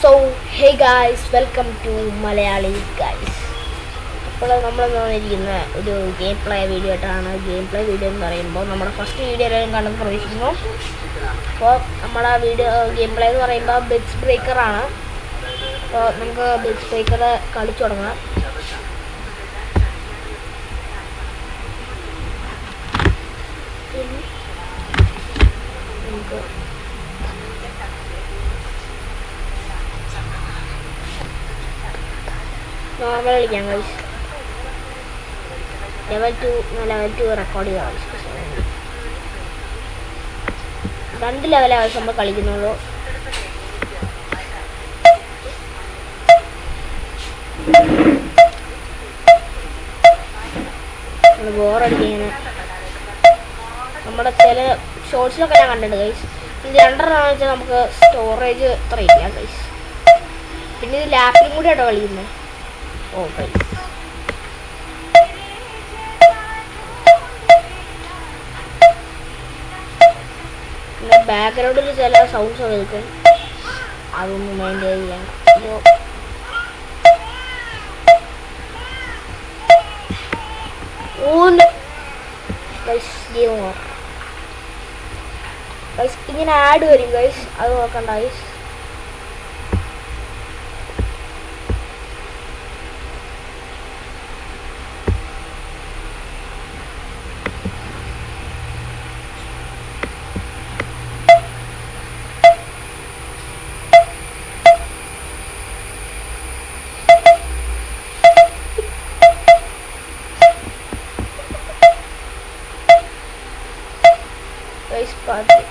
So hey guys, welcome to Malayali guys. അപ്പോൾ നമ്മൾ വന്നിരിക്കുന്ന ഒരു ഗെയിം പ്ലേ വീഡിയോ ആയിട്ടാണ്. ഗെയിം പ്ലേ വീഡിയോ എന്ന് പറയുമ്പോൾ നമ്മുടെ ഫസ്റ്റ് വീഡിയോ എല്ലാവരും കണ്ടെന്ന് പ്രതീക്ഷിക്കുന്നു. അപ്പോൾ നമ്മുടെ വീഡിയോ ഗെയിം പ്ലേ എന്ന് പറയുമ്പോൾ ബെഡ്സ് ബ്രേക്കറാണ്. അപ്പോൾ നമുക്ക് ബെഡ്സ് ബ്രേക്കർ കളിച്ചു തുടങ്ങാം. നമുക്ക് നോർമൽ കളിക്കാം ഗൈസ്. ലെവൽ 2 റെക്കോർഡ് ചെയ്യാം. 2 ലെവലാണ് നമ്മൾ കളിക്കുന്നുള്ളൂ. ബോറടിക്കുന്നത് നമ്മുടെ ചില ഷോർട്സിലൊക്കെ ഞാൻ കണ്ടിട്ടുണ്ട് ഗൈസ്. ഇത് 2 വെച്ചാൽ നമുക്ക് സ്റ്റോറേജ് ഇത്ര ഇല്ല ഗൈസ്. പിന്നെ ഇത് ലാപ്പിലും കൂടി ആട്ടോ കളിക്കുന്നത്. ഓക്കെ, പിന്നെ ബാക്ക്ഗ്രൗണ്ടിൽ ചില സൗണ്ട്സ് കേൾക്കും, അതൊന്നും മൈൻഡ് ചെയ്യാൻ. ഇങ്ങനെ ആഡ് വരും ഗൈസ്, അത് നോക്കണ്ട ഗൈസ്.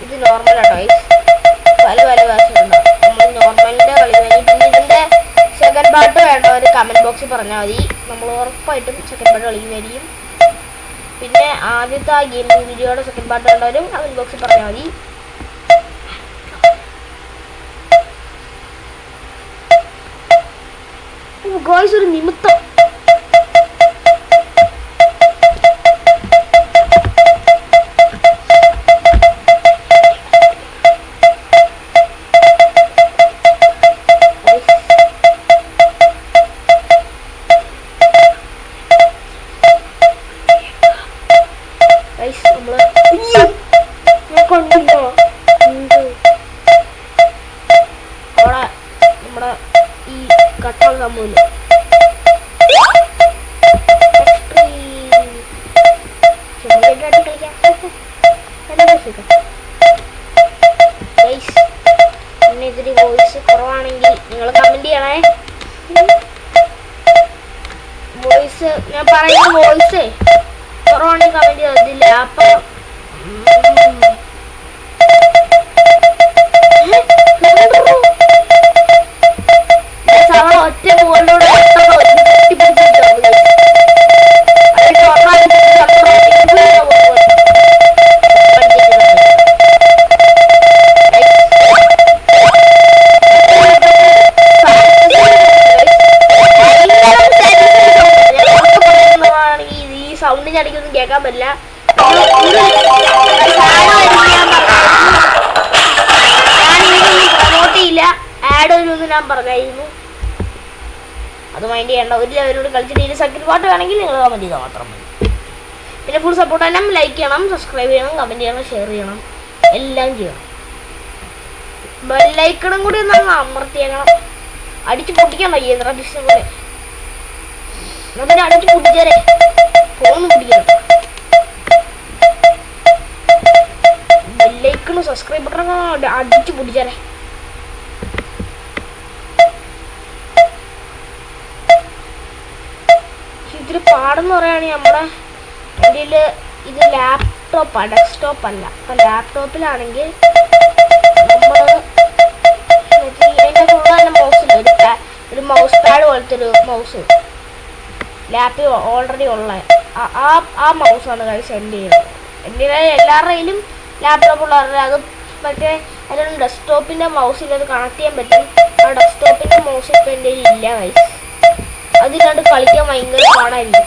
ഇത് നോർമലാട്ടോ ഗൈസ്. പല വേർഷനുണ്ടോ. നമ്മൾ നോർമലിൻ്റെ കളി കഴിഞ്ഞ് പിന്നെ ഇതിൻ്റെ സെക്കൻഡ് പാർട്ട് വേണ്ടവർ കമൻറ്റ് ബോക്സിൽ പറഞ്ഞാൽ മതി. നമ്മൾ ഉറപ്പായിട്ടും സെക്കൻഡ് പാർട്ട് കളിക്കുന്നതായിരിക്കും. പിന്നെ ആദ്യത്തെ ആ ഗെയിമിംഗ് വീഡിയോയുടെ സെക്കൻഡ് പാർട്ട് വേണ്ടവരും കമൻറ്റ് ബോക്സിൽ പറഞ്ഞാൽ മതി. ഗോയ്സ്, ഒരു നിമിത്തം കൊണ്ടോ അവിടെ നമ്മുടെ ഈ കട്ട സംഭവമില്ല. പിന്നെ ഇതിന് വോയിസ് കുറവാണെങ്കിൽ നിങ്ങൾ കമന്റ് ചെയ്യണേ. വോയിസ് ഞാൻ പറയുന്ന വോയിസേ കുറവാണെങ്കിൽ കമന്റ് ചെയ്തില്ല. അപ്പൊ ഒറ്റ മുകളിലൂടെ ഈ സൗണ്ടിന് അടിക്കൊന്നും കേൾക്കാൻ പറ്റില്ല. പ്രൊമോട്ട് ചെയ്യില്ല, ആഡ് വരുമെന്ന് ഞാൻ പറഞ്ഞായിരുന്നു. അത് മൈൻഡ് ചെയ്യേണ്ട. ഒരു ലെവലോട് കളിച്ചിട്ട് ഇതിന് സെക്കൻഡ് പാർട്ട് വേണമെങ്കിൽ നിങ്ങൾ കമൻറ്റ് ചെയ്താൽ മാത്രം മതി. പിന്നെ ഫുൾ സപ്പോർട്ട് തന്നെ. ലൈക്ക് ചെയ്യണം, സബ്സ്ക്രൈബ് ചെയ്യണം, കമൻറ്റ് ചെയ്യണം, ഷെയർ ചെയ്യണം, എല്ലാം ചെയ്യണം. ബെല്ലൈക്കണും കൂടി ഒന്ന് അമർത്തിയേക്കണം. അടിച്ച് പൊട്ടിക്കാൻ വയ്യ ഡിഷൻ പോലെ. എന്നാൽ പിന്നെ അടിച്ച് പൊട്ടിച്ചേരെ ഫോൺ പൊട്ടിക്കണം. ബെല്ലൈക്കണും സബ്സ്ക്രൈബ് ബട്ടണും അടിച്ച് പൊട്ടിച്ചേരെ. ഇതിൽ പാടെന്ന് പറയുകയാണെങ്കിൽ നമ്മുടെ എൻ്റെ ഇത് ലാപ്ടോപ്പാണ്, ഡെസ്ക്ടോപ്പ് അല്ല. അപ്പം ലാപ്ടോപ്പിലാണെങ്കിൽ നമ്മൾ അതിൻ്റെ കൂടെ തന്നെ മൗസില്ല, ഒരു മൗസ് പാഡ് പോലത്തെ ഒരു മൗസ് ലാപ്പിൽ ഓൾറെഡി ഉള്ള ആ മൗസാണ് കഴിച്ച് എൻ്റെ ചെയ്യുന്നത്. എൻ്റെ എല്ലാവരുടെയും ലാപ്ടോപ്പ് ഉള്ളവരുടെ അത് മറ്റേ അതിലൊരു ഡെസ്ക്ടോപ്പിൻ്റെ മൗസിൽ അത് കണക്ട് ചെയ്യാൻ പറ്റും. ആ ഡെസ്ക്ടോപ്പിൻ്റെ മൗസ് ഇപ്പം എൻ്റെ ഇല്ല കഴിച്ച്. അതില്ലാണ്ട് കളിക്കാൻ ഭയങ്കര പാടായിരിക്കും.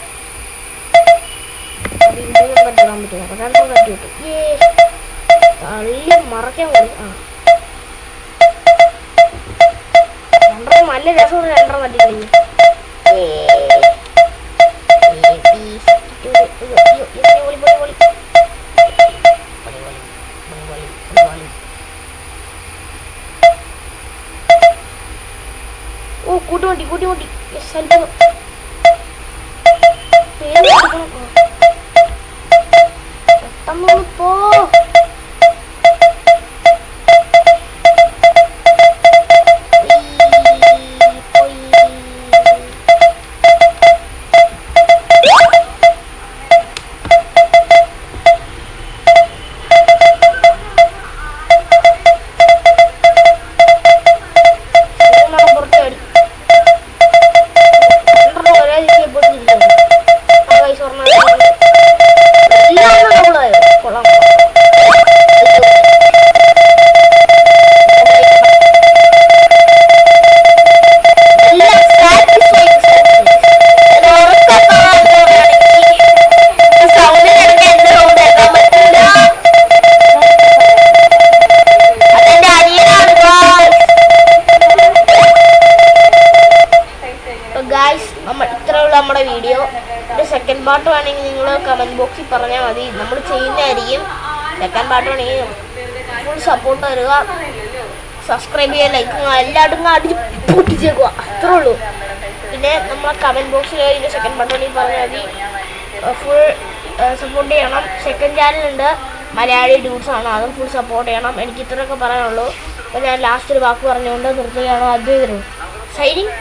തള്ളി മറക്കാൻ പോയി. നല്ല രസമാണ് രണ്ടെണ്ണം തട്ടി കഴിഞ്ഞു. ഓ കൂട്ടുവണ്ടി കൂട്ടുവണ്ടി അത്ഭുതം. പെട്ടെന്ന് പോ. ഇത്രയുള്ള നമ്മുടെ വീഡിയോ. സെക്കൻഡ് പാർട്ട് വേണമെങ്കിൽ നിങ്ങൾ കമൻറ്റ് ബോക്സിൽ പറഞ്ഞാൽ മതി, നമ്മൾ ചെയ്യുന്നതായിരിക്കും. സെക്കൻഡ് പാർട്ട് വേണമെങ്കിൽ ഫുൾ സപ്പോർട്ട് തരിക, സബ്സ്ക്രൈബ് ചെയ്യുക, ലൈക്ക് ചെയ്യുക, എല്ലാവരും അടിച്ച് പൊട്ടിച്ചേക്കുക, അത്രേ ഉള്ളൂ. പിന്നെ നമ്മളെ കമൻറ്റ് ബോക്സിൽ ഇതിൻ്റെ സെക്കൻഡ് പാർട്ട് വേണമെങ്കിൽ പറഞ്ഞാൽ മതി. ഫുൾ സപ്പോർട്ട് ചെയ്യണം. സെക്കൻഡ് ചാനലുണ്ട്, മലയാളി ഡ്യൂട്ട്സാണ്, അതും ഫുൾ സപ്പോർട്ട് ചെയ്യണം. എനിക്ക് ഇത്രയൊക്കെ പറയാനുള്ളൂ. അപ്പോൾ ഞാൻ ലാസ്റ്റ് ഒരു വാക്ക് പറഞ്ഞുകൊണ്ട് നിർത്തുകയാണ്. അത് സൈനിങ്